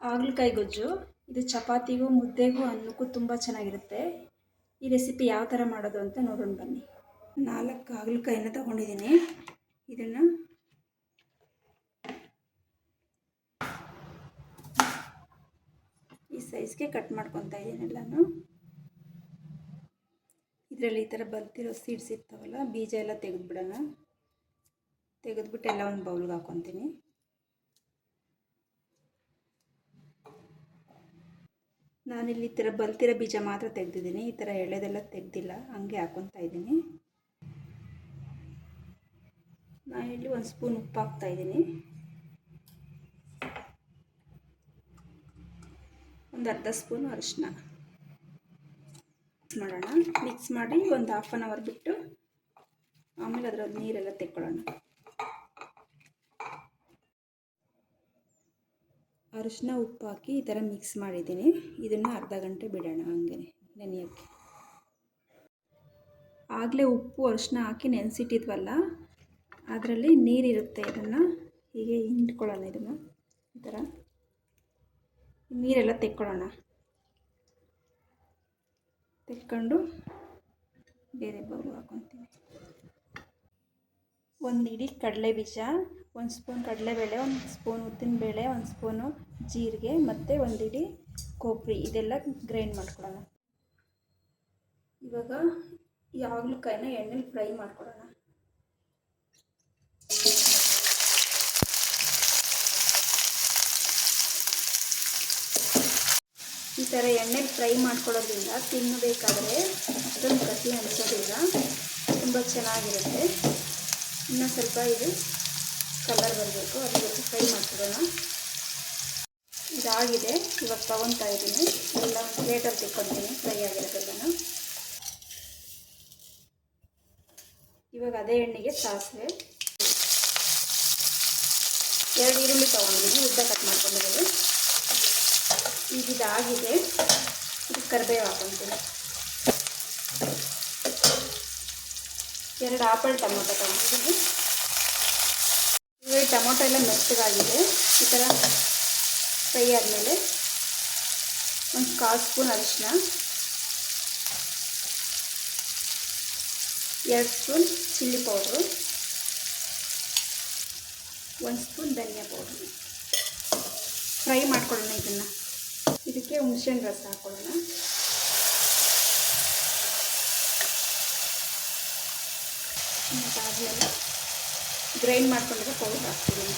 ಹಾಗಲಕಾಯಿ ಗೊಜ್ಜು ಇದು ಚಪಾತಿಗೂ ಮುದ್ದೆಗೂ ಅನ್ನಕ್ಕೂ ತುಂಬ ಚೆನ್ನಾಗಿರುತ್ತೆ. ಈ ರೆಸಿಪಿ ಯಾವ ಥರ ಮಾಡೋದು ಅಂತ ನೋಡೋಣ ಬನ್ನಿ. 4 ಹಾಗಲಕಾಯಿನ ತಗೊಂಡಿದ್ದೀನಿ. ಇದನ್ನು ಈ ಸೈಜ್ಗೆ ಕಟ್ ಮಾಡ್ಕೊತಾ ಇದ್ದೀನಿ. ಎಲ್ಲನೂ ಇದರಲ್ಲಿ ಈ ಥರ ಬರ್ತಿರೋ ಸೀಡ್ಸ್ ಇರ್ತಾವಲ್ಲ, ಬೀಜ ಎಲ್ಲ ತೆಗೆದುಬಿಡೋಣ. ತೆಗೆದುಬಿಟ್ಟು ಎಲ್ಲ ಒಂದು ಬೌಲ್ಗೆ ಹಾಕ್ಕೊತೀನಿ. ನಾನಿಲ್ಲಿ ಈ ಥರ ಬಲ್ತಿರೋ ಬೀಜ ಮಾತ್ರ ತೆಗೆದಿದ್ದೀನಿ. ಈ ಥರ ಎಳೆದೆಲ್ಲ ತೆಗೆದಿಲ್ಲ, ಹಂಗೆ ಹಾಕ್ಕೊತಾ ಇದ್ದೀನಿ. ನಾನಿಲ್ಲಿ 1 ಸ್ಪೂನ್ ಉಪ್ಪು ಹಾಕ್ತಾಯಿದ್ದೀನಿ. ಒಂದು ಅರ್ಧ ಸ್ಪೂನ್ ಅರಿಶಿನ ಮಾಡೋಣ. ಮಿಕ್ಸ್ ಮಾಡಿ ಒಂದು ½ ಅನ್ ಅವರ್ ಬಿಟ್ಟು ಆಮೇಲೆ ಅದರಲ್ಲಿ ನೀರೆಲ್ಲ ತೆಕ್ಕೊಳ್ಳೋಣ. ಅರಿಶಿನ ಉಪ್ಪು ಹಾಕಿ ಈ ಥರ ಮಿಕ್ಸ್ ಮಾಡಿದ್ದೀನಿ. ಇದನ್ನು ಅರ್ಧ ಗಂಟೆ ಬಿಡೋಣ ಹಂಗೆ ನೆನೆಯೋಕ್ಕೆ. ಆಗಲೇ ಉಪ್ಪು ಅರಿಶಿನ ಹಾಕಿ ನೆನೆಸಿಟ್ಟಿದ್ವಲ್ಲ, ಅದರಲ್ಲಿ ನೀರಿರುತ್ತೆ. ಇದನ್ನು ಹೀಗೆ ಹಿಂಡ್ಕೊಳ್ಳೋಣ. ಇದನ್ನು ಈ ಥರ ನೀರೆಲ್ಲ ತೆಕ್ಕೊಳ್ಳೋಣ. ತೆಕ್ಕೊಂಡು ಬೇರೆ ಬೌಲ್ ಹಾಕ್ಕೊತೀನಿ. 1 ಹಿಡಿ ಕಡಲೆ ಬೀಜ, 1 ಸ್ಪೂನ್ ಕಡಲೆಬೇಳೆ, 1 ಸ್ಪೂನ್ ಉದ್ದಿನಬೇಳೆ, 1 ಸ್ಪೂನು ಜೀರಿಗೆ ಮತ್ತು 1 ಹಿಡಿ ಕೊಬ್ಬರಿ, ಇದೆಲ್ಲ ಗ್ರೈಂಡ್ ಮಾಡ್ಕೊಳ್ಳೋಣ. ಇವಾಗ ಈ ಹಾಗಲಕಾಯಿನ ಎಣ್ಣೆಲಿ ಫ್ರೈ ಮಾಡ್ಕೊಳ್ಳೋಣ. ಈ ಥರ ಎಣ್ಣೆಲಿ ಫ್ರೈ ಮಾಡ್ಕೊಳ್ಳೋದ್ರಿಂದ ತಿನ್ನಬೇಕಾದ್ರೆ ಅಷ್ಟೊಂದು ಕಹಿ ಅನಿಸೋದಿಲ್ಲ, ತುಂಬ ಚೆನ್ನಾಗಿರುತ್ತೆ. ಇನ್ನೂ ಸ್ವಲ್ಪ ಇದು ಕಲರ್ ಬರಬೇಕು, ಅದಕ್ಕೆ ಫ್ರೈ ಮಾಡ್ಕೊಳ್ಳೋಣ. ಇದಾಗಿದೆ. ಇವಾಗ ತೊಗೊತಾ ಇದ್ದೀನಿ. ಎಲ್ಲ ಒಂದು ಪ್ಲೇಟಲ್ಲಿ ತೆಕ್ಕೊತೀನಿ ಫ್ರೈ ಆಗಿರೋದೆಲ್ಲನ. ಇವಾಗ ಅದೇ ಎಣ್ಣೆಗೆ ಸಾಸಿವೆ, 2 ಈರುಳ್ಳಿ ತೊಗೊಂಡಿದ್ದೀನಿ, ಉದ್ದ ಕಟ್ ಮಾಡ್ಕೊಂಡಿದ್ದೀನಿ. ಈಗ ಇದಾಗಿದೆ. ಇದು ಕರಿಬೇವು ಹಾಕ್ಕೊತೀನಿ. 2 ಆಪಲ್ ಟೊಮೊಟೊ ತೊಗೊಂಡಿದ್ದೀನಿ. ಇವಾಗ ಟೊಮೊಟೊ ಎಲ್ಲ ಮೆತ್ತಗಾಗಿದೆ. ಈ ಥರ ಫ್ರೈ ಆದಮೇಲೆ 1/4 ಸ್ಪೂನ್ ಅರಿಶಿನ, 2 ಸ್ಪೂನ್ ಚಿಲ್ಲಿ ಪೌಡ್ರು, 1 ಸ್ಪೂನ್ ಧನಿಯಾ ಪೌಡ್ರು ಫ್ರೈ ಮಾಡ್ಕೊಳ್ಳೋಣ. ಇದಕ್ಕೆ ಹುಣಸೆಹಣ್ಣು ರಸ ಹಾಕ್ಕೊಳ್ಳೋಣ. ಅದಾದಮೇಲೆ ಗ್ರೈಂಡ್ ಮಾಡ್ಕೊಂಡಿರೋ ಪೌಡರ್ ಹಾಕ್ತಿದ್ದೀನಿ.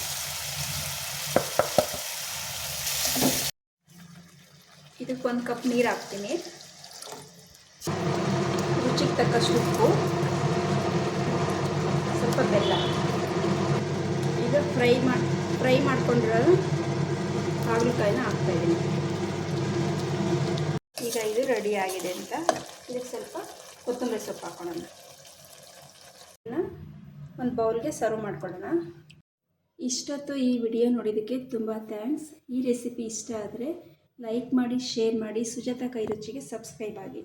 ಇದಕ್ಕೆ 1 ಕಪ್ ನೀರು ಹಾಕ್ತೀನಿ. ರುಚಿಗೆ ತಕ್ಕಷ್ಟು ಉಪ್ಪು, ಸ್ವಲ್ಪ ಬೆಲ್ಲ. ಈಗ ಫ್ರೈ ಮಾಡ್ಕೊಂಡಿರೋ ಹಾಗಲಕಾಯಿನ ಹಾಕ್ತಾಯಿದ್ದೀನಿ. ಈಗ ಇದು ರೆಡಿ ಆಗಿದೆ ಅಂತ ಇದಕ್ಕೆ ಸ್ವಲ್ಪ ಕೊತ್ತಂಬರಿ ಸೊಪ್ಪು ಹಾಕ್ಕೊಳ್ಳೋಣ. ಒಂದು ಬೌಲ್ಗೆ ಸರ್ವ್ ಮಾಡ್ಕೊಳ್ಳೋಣ. ಇಷ್ಟೊತ್ತು ಈ ವಿಡಿಯೋ ನೋಡಿದ್ದಕ್ಕೆ ತುಂಬ ಥ್ಯಾಂಕ್ಸ್. ಈ ರೆಸಿಪಿ ಇಷ್ಟ ಆದರೆ ಲೈಕ್ ಮಾಡಿ, ಶೇರ್ ಮಾಡಿ. ಸುಜಾತ ಕೈ ರುಚಿಗೆ ಸಬ್ಸ್ಕ್ರೈಬ್ ಆಗಿ.